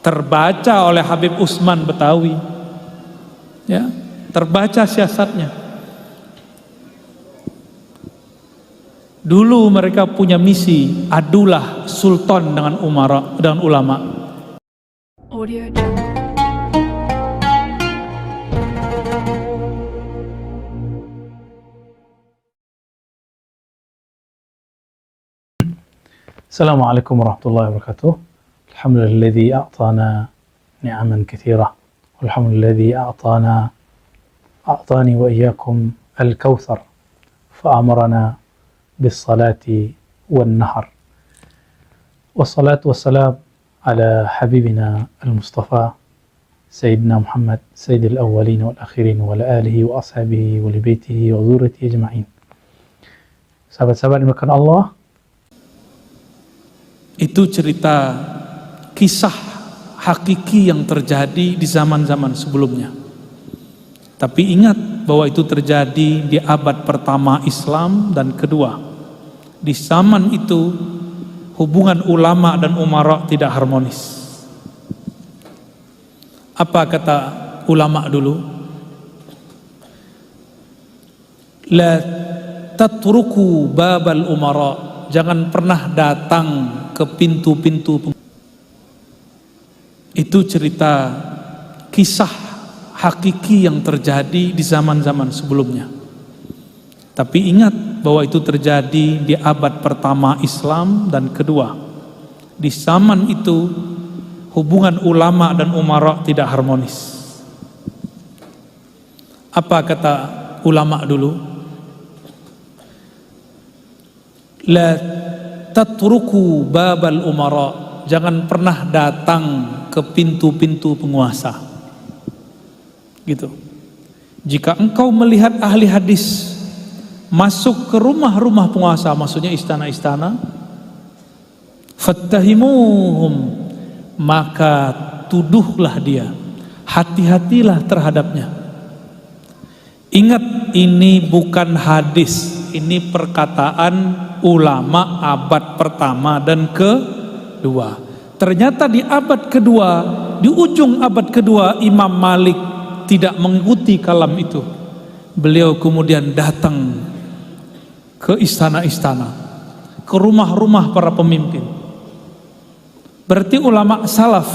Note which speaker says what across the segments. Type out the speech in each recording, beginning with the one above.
Speaker 1: terbaca oleh Habib Usman Betawi, ya, terbaca siasatnya. Dulu mereka punya misi adulah sultan dengan umara dan ulama.
Speaker 2: Audio Jungle.
Speaker 3: Assalamualaikum warahmatullahi wabarakatuh. Alhamdulilladzi a'tana ni'aman katsira. Walhamdulilladzi a'tani wa iyyakum al-kautsar fa amarna bis-salati wan-nahar. Wassalatu wassalam ala habibina al-Mustafa Sayyidina Muhammad sayyidil awwalin wal akhirin wa ala alihi wa ashabihi wa li baitihi wa dzurriyyatihi ajma'in. Sahabat-sahabat dimuliakan Allah,
Speaker 1: itu cerita kisah hakiki yang terjadi di zaman-zaman sebelumnya. Tapi ingat bahwa itu terjadi di abad pertama Islam dan kedua. Di zaman itu hubungan ulama dan umara tidak harmonis. Apa kata ulama dulu? La tatruku babal umara. Jangan pernah datang ke pintu-pintu. Itu cerita kisah hakiki yang terjadi di zaman-zaman sebelumnya. Tapi ingat bahwa itu terjadi di abad pertama Islam dan kedua. Di zaman itu hubungan ulama dan umara tidak harmonis. Apa kata ulama dulu? La tatruku babal umara. Jangan pernah datang ke pintu-pintu penguasa. Gitu. Jika engkau melihat ahli hadis masuk ke rumah-rumah penguasa, maksudnya istana-istana, fattahimuhum, maka tuduhlah dia, hati-hatilah terhadapnya. Ingat, ini bukan hadis, ini perkataan ulama abad pertama dan kedua. Ternyata di abad kedua, di ujung abad kedua, Imam Malik tidak mengikuti kalam itu. Beliau kemudian datang ke istana-istana, ke rumah-rumah para pemimpin. Berarti ulama salaf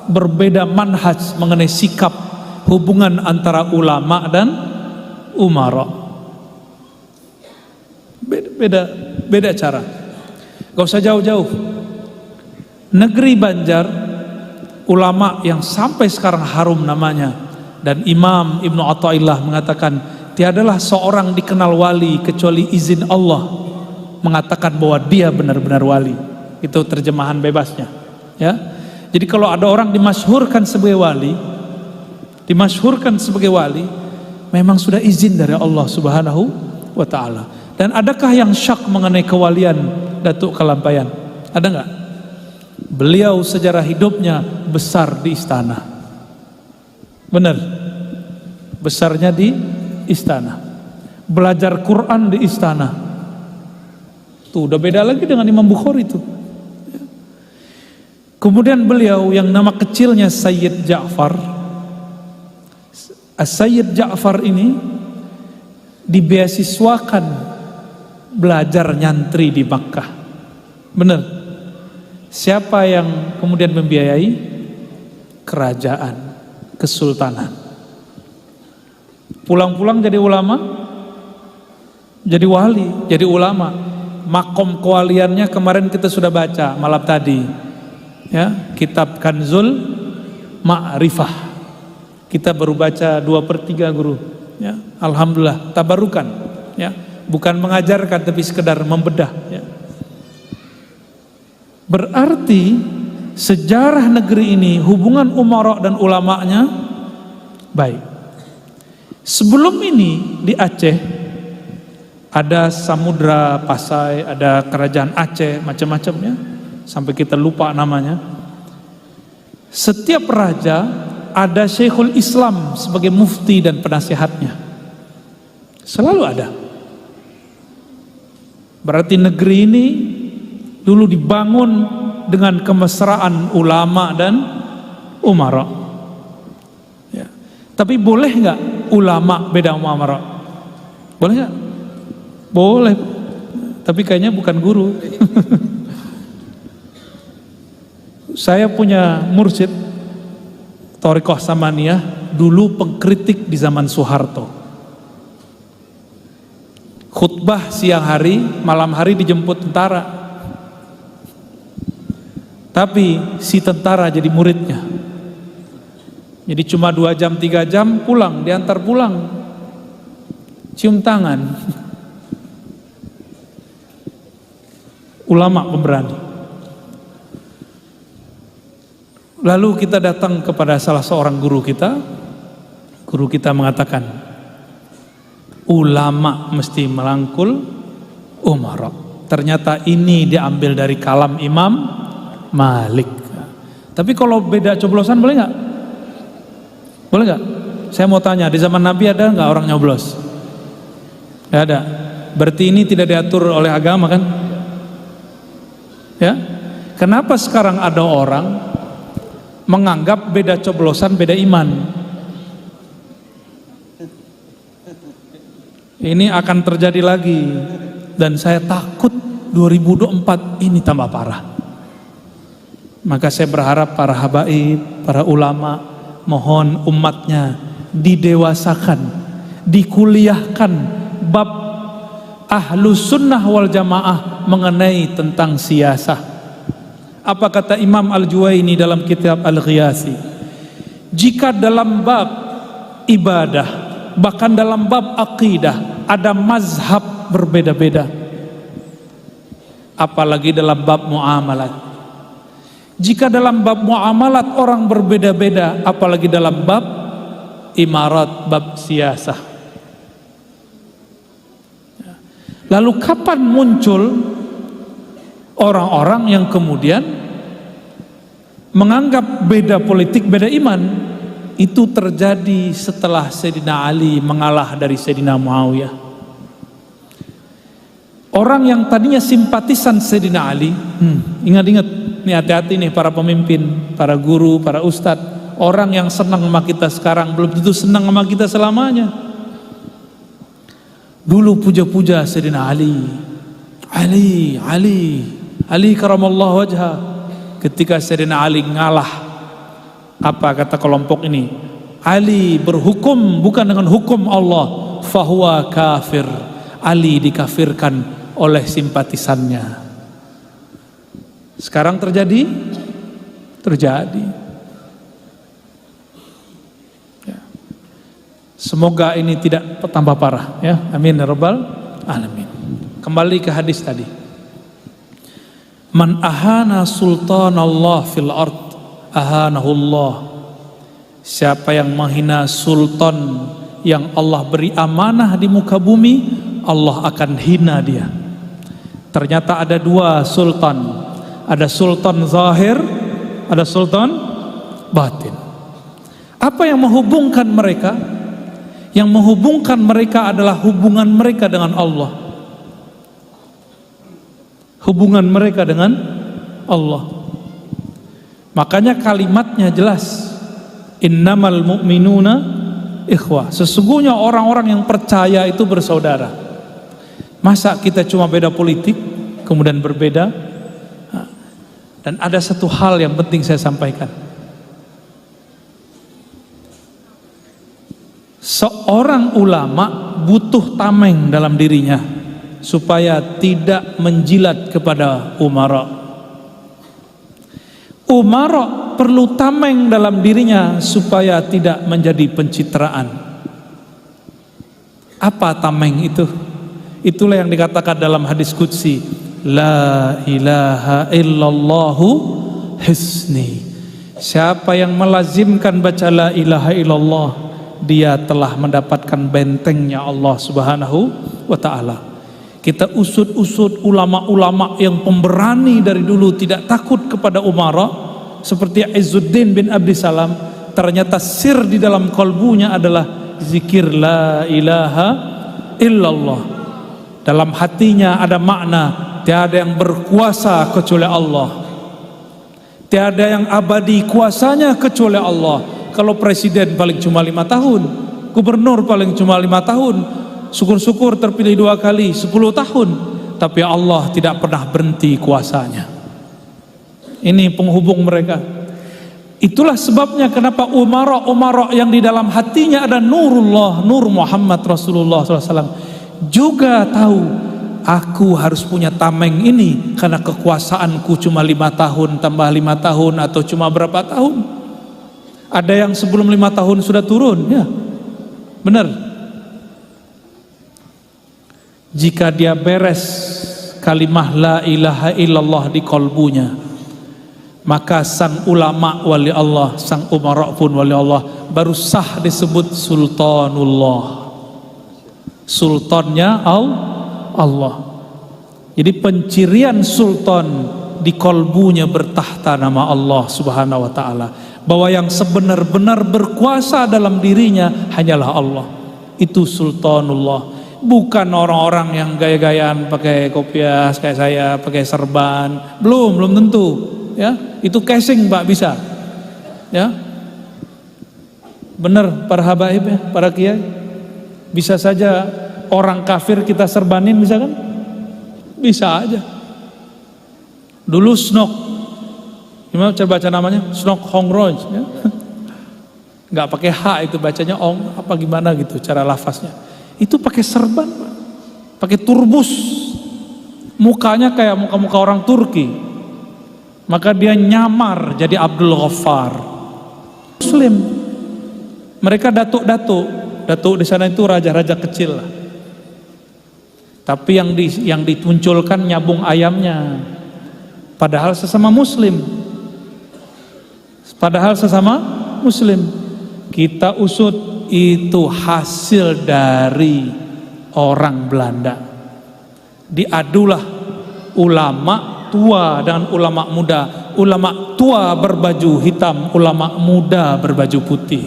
Speaker 1: berbeda manhaj mengenai sikap hubungan antara ulama dan umara. Beda cara. Gak usah jauh-jauh. Negeri Banjar, ulama yang sampai sekarang harum namanya, dan Imam Ibnu Athaillah mengatakan tiadalah seorang dikenal wali kecuali izin Allah mengatakan bahwa dia benar-benar wali. Itu terjemahan bebasnya, ya. Jadi kalau ada orang dimasyhurkan sebagai wali, memang sudah izin dari Allah Subhanahu wa ta'ala. Dan adakah yang syak mengenai kewalian Datuk Kalampayan? Ada enggak? Beliau sejarah hidupnya besar di istana. Benar. Besarnya di istana. Belajar Quran di istana. Tuh udah beda lagi dengan Imam Bukhari itu. Kemudian beliau yang nama kecilnya Sayyid Ja'far. Sayyid Ja'far ini dibeasiswakan belajar nyantri di Makkah. Benar. Siapa yang kemudian membiayai? Kerajaan, kesultanan. Pulang-pulang jadi ulama, jadi wali, jadi ulama. Makom kewaliannya kemarin kita sudah baca malam tadi, ya, kitab Kanzul Ma'rifah. Kita baru baca 2/3 guru, ya. Alhamdulillah, tabarukan, ya. Bukan mengajarkan tapi sekedar membedah, ya. Berarti sejarah negeri ini hubungan umara dan ulamanya baik. Sebelum ini di Aceh ada Samudra Pasai, ada kerajaan Aceh, macam-macamnya, sampai kita lupa namanya. Setiap raja ada Syekhul Islam sebagai mufti dan penasihatnya. Selalu ada. Berarti negeri ini dulu dibangun dengan kemesraan ulama dan umara. Ya. Tapi boleh nggak ulama beda umara? Boleh nggak? Boleh. Tapi kayaknya bukan guru. Saya punya mursyid Thariqah Samaniyah, dulu pengkritik di zaman Soeharto. Khutbah siang hari, malam hari dijemput tentara. Tapi si tentara jadi muridnya. Jadi cuma 2 jam 3 jam pulang, diantar pulang. Cium tangan. Ulama pemberani. Lalu kita datang kepada salah seorang guru kita. Guru kita mengatakan, ulama mesti merangkul umara. Ternyata ini diambil dari kalam Imam Malik. Tapi kalau beda coblosan boleh nggak? Boleh nggak? Saya mau tanya, di zaman Nabi ada nggak orang nyoblos? Nggak ada. Berarti ini tidak diatur oleh agama kan? Ya. Kenapa sekarang ada orang menganggap beda coblosan beda iman? Ini akan terjadi lagi, dan saya takut 2024 ini tambah parah. Maka saya berharap para habaib, para ulama, mohon umatnya didewasakan, dikuliahkan bab ahlus sunnah wal jamaah mengenai tentang siyasah. Apa kata Imam Al-Juwaini dalam kitab Al-Ghiyasi? Jika dalam bab ibadah, bahkan dalam bab akidah ada mazhab berbeda-beda, apalagi dalam bab muamalat. Jika dalam bab muamalat orang berbeda-beda, apalagi dalam bab imarat, bab siyasah. Lalu kapan muncul orang-orang yang kemudian menganggap beda politik, beda iman? Itu terjadi setelah Sayyidina Ali mengalah dari Sayyidina Muawiyah. Orang yang tadinya simpatisan Sayyidina Ali, ingat-ingat, nih hati-hati nih para pemimpin, para guru, para ustadz. Orang yang senang sama kita sekarang belum tentu senang sama kita selamanya. Dulu puja-puja Sayyidina Ali karamallahu wajhah. Ketika Sayyidina Ali ngalah, apa kata kelompok ini? Ali berhukum bukan dengan hukum Allah, fahuwa kafir. Ali dikafirkan oleh simpatisannya. Sekarang terjadi? Terjadi. Ya. Semoga ini tidak tambah parah, ya. Amin ya rabbal alamin. Kembali ke hadis tadi. Man ahana sultanallah fil ard ahanahullah. Siapa yang menghina sultan yang Allah beri amanah di muka bumi, Allah akan hina dia. Ternyata ada 2 sultan. Ada sultan zahir, ada sultan batin. Apa yang menghubungkan mereka? Yang menghubungkan mereka adalah hubungan mereka dengan Allah. Hubungan mereka dengan Allah. Makanya kalimatnya jelas. Innamal mu'minuna ikhwah. Sesungguhnya orang-orang yang percaya itu bersaudara. Masa kita cuma beda politik kemudian berbeda? Dan ada satu hal yang penting saya sampaikan. Seorang ulama butuh tameng dalam dirinya supaya tidak menjilat kepada umara. Umara perlu tameng dalam dirinya supaya tidak menjadi pencitraan. Apa tameng itu? Itulah yang dikatakan dalam hadis qudsi, la ilaha illallahu hisni. Siapa yang melazimkan baca la ilaha illallah, dia telah mendapatkan bentengnya Allah Subhanahu wa ta'ala. Kita usut-usut ulama-ulama yang pemberani dari dulu, tidak takut kepada umara, seperti Izzuddin bin Abdissalam. Ternyata sir di dalam kalbunya adalah zikir la ilaha illallah. Dalam hatinya ada makna, tiada yang berkuasa kecuali Allah, Tiada yang abadi kuasanya kecuali Allah. Kalau presiden paling cuma 5 tahun, gubernur paling cuma 5 tahun, syukur-syukur terpilih 2 kali 10 tahun, tapi Allah tidak pernah berhenti kuasanya. Ini penghubung mereka. Itulah sebabnya kenapa umara yang di dalam hatinya ada nurullah, nur Muhammad Rasulullah SAW, juga tahu aku harus punya tameng ini karena kekuasaanku cuma 5 tahun tambah 5 tahun atau cuma berapa tahun. Ada yang sebelum 5 tahun sudah turun, ya benar. Jika dia beres kalimah la ilaha illallah di kolbunya, maka sang ulama wali Allah, sang umara pun wali Allah, baru sah disebut sultanullah. Sultannya Allah. Jadi pencirian sultan di kolbunya bertahta nama Allah Subhanahu wa taala, bahwa yang sebenar-benar berkuasa dalam dirinya hanyalah Allah. Itu sultanullah. Bukan orang-orang yang gaya-gayaan pakai kopiah kayak saya, pakai serban. Belum tentu, ya. Itu casing, Pak, bisa. Ya. Benar para habaib ya, para kiai. Bisa saja orang kafir kita serbanin, bisa kan? Bisa aja. Dulu Snok, gimana cara baca namanya? Snok Hongroj, ya? Nggak pakai H itu bacanya Ong apa gimana gitu cara lafaznya. Itu pakai serban, Pak. Pakai turbus, mukanya kayak muka-muka orang Turki. Maka dia nyamar jadi Abdul Ghaffar. Muslim. Mereka datuk di sana itu raja-raja kecil lah. Tapi yang ditunculkan nyabung ayamnya. Padahal sesama muslim. Kita usut, itu hasil dari orang Belanda. Diadulah ulama tua dengan ulama muda. Ulama tua berbaju hitam, ulama muda berbaju putih.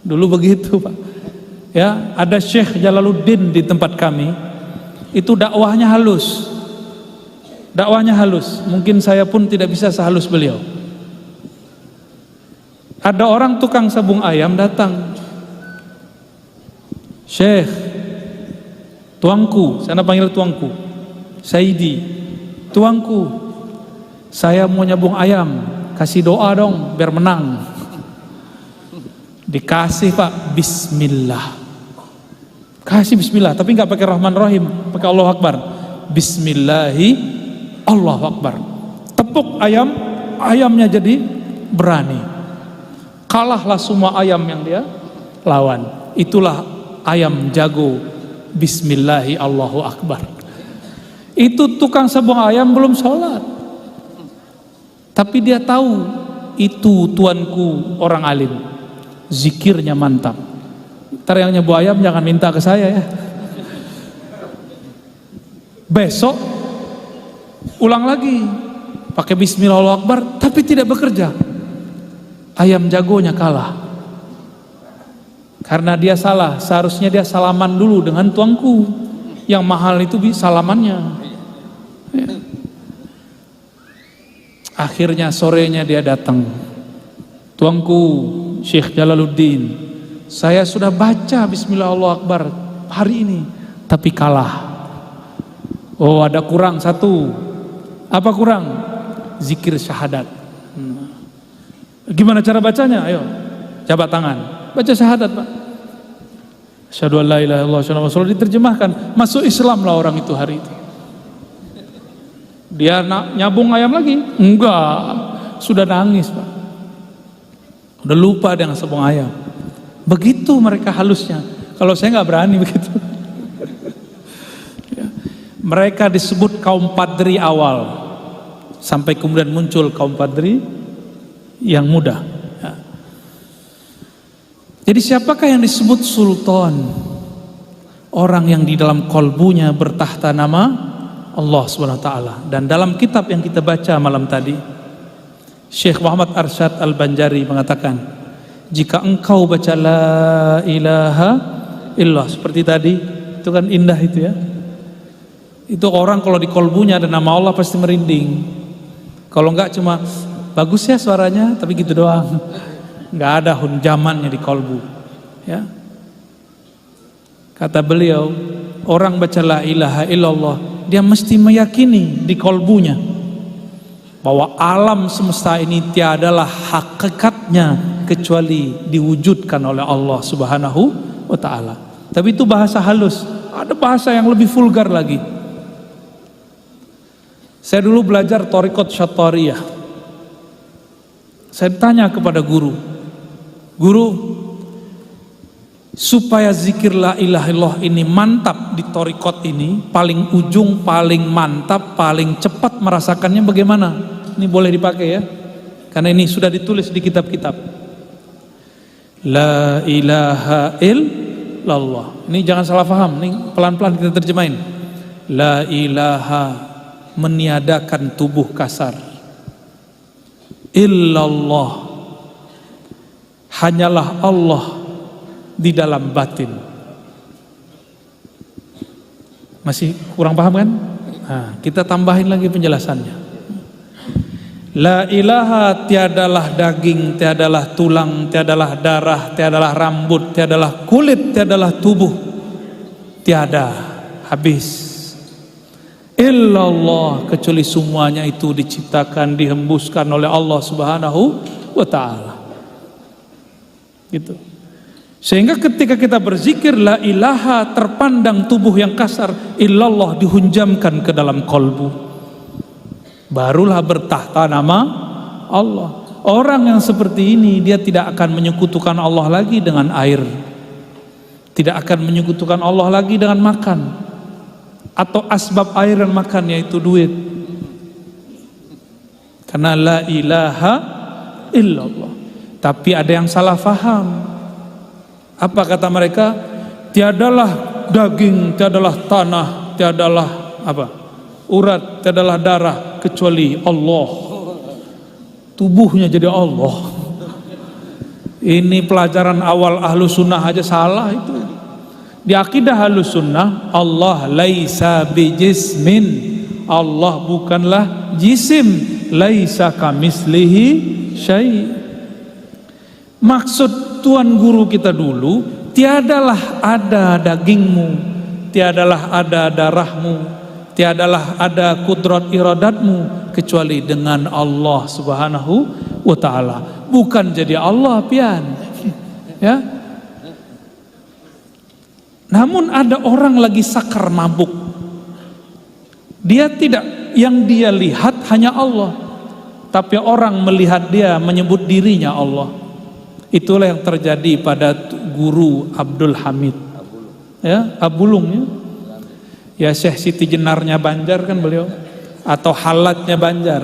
Speaker 1: Dulu begitu, Pak. Ya, ada Syekh Jalaluddin di tempat kami. Itu dakwahnya halus. Mungkin saya pun tidak bisa sehalus beliau. Ada orang tukang sabung ayam datang. Syekh, tuangku, saya panggil tuangku, Saidi, tuangku, saya mau nyabung ayam, kasih doa dong biar menang. Dikasih, Pak, bismillah. Kasih bismillah, tapi nggak pakai Rahman Rahim, pakai Allahu Akbar. Bismillahi, Allahu Akbar. Tepuk ayamnya jadi berani. Kalahlah semua ayam yang dia lawan. Itulah ayam jago. Bismillahi, Allahu Akbar. Itu tukang sabung ayam belum sholat, tapi dia tahu itu tuanku orang alim. Zikirnya mantap. Ntar yang nyebu ayam jangan minta ke saya ya. Besok ulang lagi pakai bismillah Allahu Akbar, tapi tidak bekerja. Ayam jagonya kalah. Karena dia salah. Seharusnya dia salaman dulu dengan tuangku. Yang mahal itu salamannya ya. Akhirnya sorenya dia datang. Tuangku Syekh Jalaluddin, saya sudah baca bismillah Allahu Akbar hari ini, tapi kalah. Oh, ada kurang satu. Apa kurang? Zikir syahadat. Gimana cara bacanya? Ayo, jabat tangan, baca syahadat, Pak. Asyhadu an la ilaha illallah asyhadu anna Rasulullah. Diterjemahkan, masuk Islam lah orang itu hari itu. Dia nyabung ayam lagi? Enggak, sudah nangis, Pak. Udah lupa dengan sabung ayam. Begitu mereka halusnya. Kalau saya nggak berani begitu. Ya. Mereka disebut kaum padri awal, sampai kemudian muncul kaum padri yang muda. Ya. Jadi siapakah yang disebut sultan? Orang yang di dalam kolbunya bertahta nama Allah Subhanahu wa taala. Dan dalam kitab yang kita baca malam tadi, Syekh Muhammad Arsyad Al-Banjari mengatakan, jika engkau baca la ilaha illallah seperti tadi, itu kan indah itu ya. Itu orang kalau di kolbunya ada nama Allah pasti merinding. Kalau enggak cuma Bagus ya suaranya, tapi gitu doang. Nggak ada hunjamannya di kolbu. Ya. Kata beliau, orang baca la ilaha illallah, dia mesti meyakini di kolbunya bahwa alam semesta ini tiadalah hakikatnya kecuali diwujudkan oleh Allah Subhanahu wa ta'ala. Tapi itu bahasa halus. Ada bahasa yang lebih vulgar lagi. Saya dulu belajar Thariqat Syattariyah. Saya tanya kepada guru, supaya zikir la ilaha illallah ini mantap di thariqat ini, paling ujung, paling mantap, paling cepat merasakannya bagaimana? Ini boleh dipakai ya, karena ini sudah ditulis di kitab-kitab. La ilaha illallah. Ini jangan salah paham, ini pelan-pelan kita terjemahin. La ilaha, meniadakan tubuh kasar. Illallah, hanyalah Allah di dalam batin. Masih kurang paham kan? Nah, kita tambahin lagi penjelasannya. La ilaha, tiadalah daging, tiadalah tulang, tiadalah darah, tiadalah rambut, tiadalah kulit, tiadalah tubuh. Tiada, habis. Illallah, kecuali semuanya itu diciptakan, dihembuskan oleh Allah Subhanahu wa ta'ala. Gitu. Sehingga ketika kita berzikir la ilaha, terpandang tubuh yang kasar, illallah dihunjamkan ke dalam kolbu, barulah bertahta nama Allah. Orang yang seperti ini, dia tidak akan menyekutukan Allah lagi dengan air, tidak akan menyekutukan Allah lagi dengan makan, atau asbab air dan makan, yaitu duit. Karena la ilaha illallah. Tapi ada yang salah faham. Apa kata mereka? Tiadalah daging, tiadalah tanah, tiadalah apa? Urat, tiadalah darah kecuali Allah. Tubuhnya jadi Allah. Ini pelajaran awal ahlu sunnah aja salah itu. Di akidah Ahlus Sunnah, Allah laisa bijismin, Allah bukanlah jisim, laisa kamislihi syai'. Maksud tuan guru kita dulu, tiadalah ada dagingmu, tiadalah ada darahmu, tiadalah ada kudrat iradatmu kecuali dengan Allah Subhanahu wa ta'ala. Bukan jadi Allah pian. Ya. Namun ada orang lagi sakar mabuk, dia tidak, yang dia lihat hanya Allah, tapi orang melihat dia menyebut dirinya Allah. Itulah yang terjadi pada guru Abdul Hamid, ya, Abulung ya, Syekh Siti Jenarnya Banjar kan beliau, atau Halatnya Banjar.